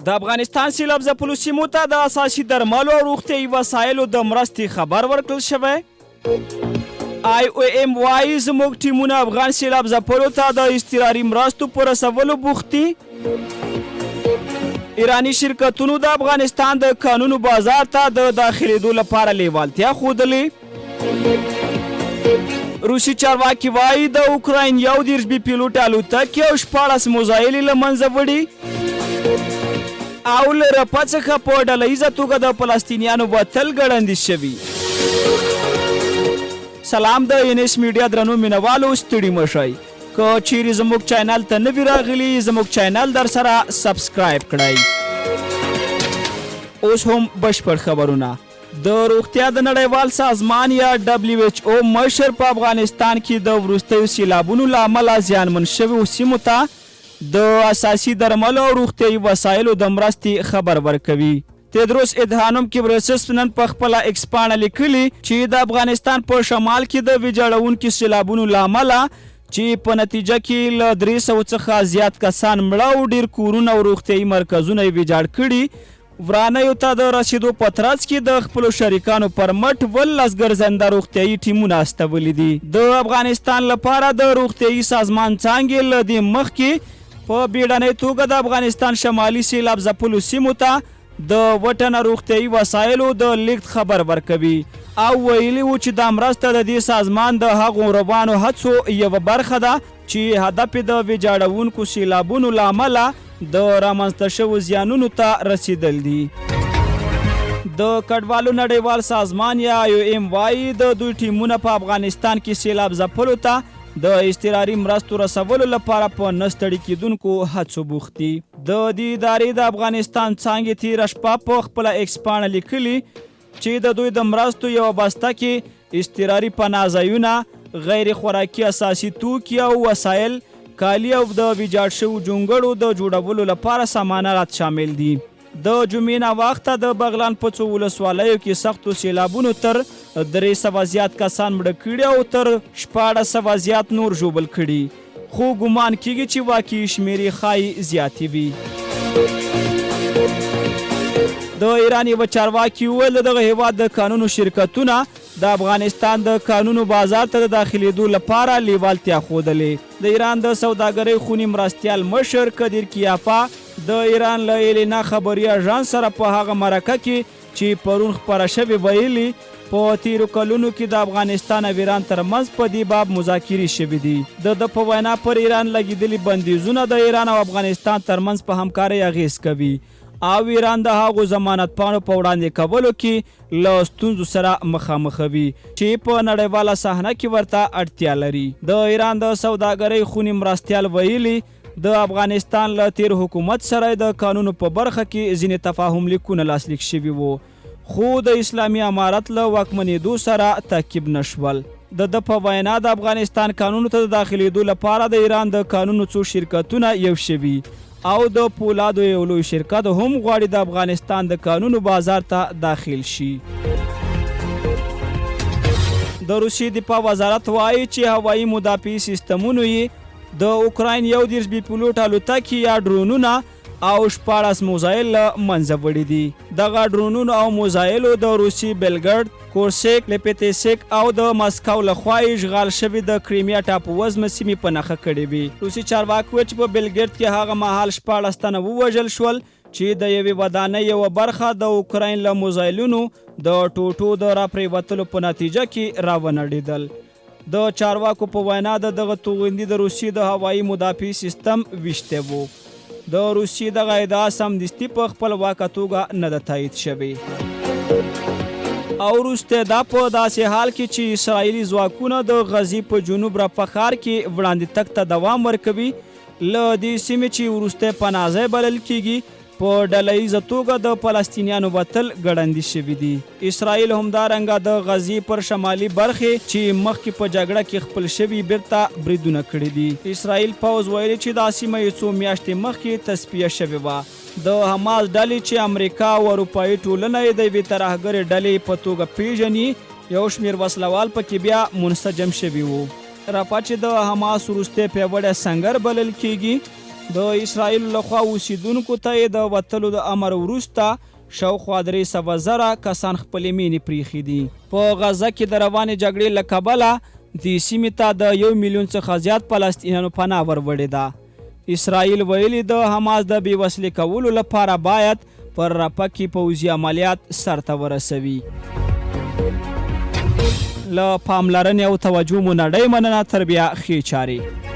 د افغانستان سیلاب ځپلو سیمو ته د اساسي درملو او روغتیایي وسایلو د مرستې خبر ورکړل شوی. IOM وایي زموږ ټیمونه افغان سیلاب ځپلو ته د اضطراري مرستو په رسولو بوخت دي. ایرانی شرکتونو د افغانستان د کانونو بازار ته د داخلېدو لپاره لیوالتیا ښودلې. روسي چارواکي وایي د اوکراین 11 بي پیلوټ الوتکې او 14 موزایل له منځه وړي. او له رپه څخه په ډله ییزه توګه د فلسطینیانو وتل ګړندي شوي. سلام د NS میډیا درنو مینوالو ستړي مه شئ. که چیرې زموږ چینل ته نوي راغلي زموږ چینل در سره سبسکرایب کړئ. اوس هم بشپړ خبرونه. د روغتیا د نړیوال سازمان یا WHO مشر په افغانستان کې د وروستیو سیلابونو له امله زیانمن شویو سیمو ته د اساسي درملو او روغتیایي وسایلو د مرستې خبر ورکوي. تدروس ادهانوم کیبریسس نن په خپله ایکس پاڼه لیکلي چې د افغانستان په شمال کې د ویجاړونکي سیلابونو له امله چې په نتیجه کې له 300 څخه زیات کسان مړه او ډیر کورونه او روغتیایي مرکزونه یې ویجاړ کړي. ورانیو ته د رسیدو په ترڅ کې د خپلو شریکانو پر مټ 12 ګرځنده روغتیایي ټیمونه استولي دي. د افغانستان لپاره د روغتیایي سازمان څانګې له دې مخکې په بیړنۍ توګه د افغانستان شمالي سیلاب ځپلو سیمو ته د وټنه روغتیایي وسایلو د لیږد خبر ورکوي او ویلي و چې دا مرسته د دې سازمان د هغو روانو هڅو یوه برخه ده چې هدف یې د ویجاړونکو سیلابونو له امله د رامنځته شوو زیانونو ته رسیدل دي. د کډوالو نړیوال سازمان یا IOM وایي د دوی ټیمونه په افغانستان کې سیلاب ځپلو ته د اضطراري مرستو رسولو لپاره په نه ستړي کیدونکو هڅو بوخت دي. د دې ادارې د افغانستان څانګې تېره شپه په خپله ایکس پاڼه لیکلي چې د دوی د مرستو یوه بسته کې اضطراري پناه ځایونه، غیر خوراکي اساسي توکي او وسایل، کالي او د ویجاړ شوو جونګړو د جوړولو لپاره سامانات شامل دي. د جمعې ناوخته د بغلان په څو ولسوالیو کې سختو سیلابونو تر 300 زیات کسان مړه کړي او تر 1400 زیات نور ژوبل کړي، خو ګمان کیږي چې واقعي شمیرې ښایي زیاتې وي. د ایران یوه چارواکي وویل دغه هیواد د کانونو شرکتونه د افغانستان د کانونو بازار ته د داخلېدو لپاره لیوالتیا ښودلې. د ایران د سوداګرۍ خوني مرستیال مشر قدیر کیافا د ایران له ایلینا خبري اژانس سره په هغه مرکه کې چې پرون خپره شوې ویلي په تیرو کلونو کې د افغانستان او ایران ترمنځ په دې باب مذاکرې شوې دي. د په وینا پر ایران لګېدلي بندیزونه د ایران او افغانستان ترمنځ په همکارۍ اغیز کوي او ایران د هغو ضمانت پاڼو په وړاندې کولو کې له ستونزو سره مخامخ وي چې په نړیواله صحنه کې ورته اړتیا لري. د ایران د سوداګرۍ خوني مرستیال ویلي د افغانستان له تیر حکومت سره د قانونو په برخه کې ځینې تفاهم لیکونه لاسلیک شوي وو، خو د اسلامي امارت له واکمنېدو سره تعقیب نشول. د په وینا د افغانستان قانونو ته د داخلېدو لپاره د ایران د قانونو څو شرکتونه یو شوي او د پولادو یو لوی شرکت هم غواړي د افغانستان د قانونو بازار ته داخل شي. د روسیې دفاع وزارت وایي چې هوایي مدافعي سیستمونو یې د اوکراین 11 بي پیلوټ الوتکې یا ډرونونه او 14 موزایل له منځه وړي دي. دغه ډرونونو او موزایلو د روسي بلګرډ، کورسک، لپیتسک او د مسکو لخوا اشغال شوي د کریمیا ټاپووزمه سیمې په نښه کړې وي. روسي چارواکي وایي چې په بلګرډ کې هغه مهال 14 تنه ووژل شول چې د یوې ودانۍ یوه برخه د اوکراین له موزایلونو د ټوټو د راپرېوتلو په نتیجه کې راونړېدل. د چارواکو په وینا دغه توغندي د روسیې د هوایي مدافعي سیستم ویشتی و. د روسیې دغه ادعا سمدستي په خپلواکه توګه نه ده تایید شوې. او وروسته دا په داسې حال کې چې اسرائیلي ځواکونه د غزې په جنوب رفح ښار کې وړاندې تګ ته دوام ورکوي، له دې سیمې چې وروستی پناه ځای بلل کیږي په ډله ییزه توګه د فلسطینیانو وتل ګړندي شوي دي. اسرائیل همدارنګه د غزې پر شمالي برخې چې مخکې په جګړه کې خپل شوي بیرته بریدونه کړي دي. اسرائیل پوځ ویلي چې دا سیمه یې څو میاشتې مخکې تصفیه شوې وه. د حماس ډلې چې امریکا او اروپایي ټولنه یې د یوې ترهګرې ډلې په توګه پیژني، یو شمېر وسلوال پکې بیا منسجم شوي وو. رفح چې د حماس وروستی پیاوړی سنګر بلل کیږي د اسرائیل لخوا اوسیدونکو ته د وتلو د امر وروسته شاوخوا 300,000 کسان خپلې مینې پریښي دي. په غزه کې د روانې جګړې له کبله د سیمې ته د 1 میلیون څخه زیات فلسطینیانو پناه وروړې ده. اسرائیل ویلي د حماس د بېوسلې کولو لپاره باید پر رفح کې پوځي عملیات سرته ورسوي. له پاملرنې او توجه مو نړۍ مننه. تر بیا ښې چارې.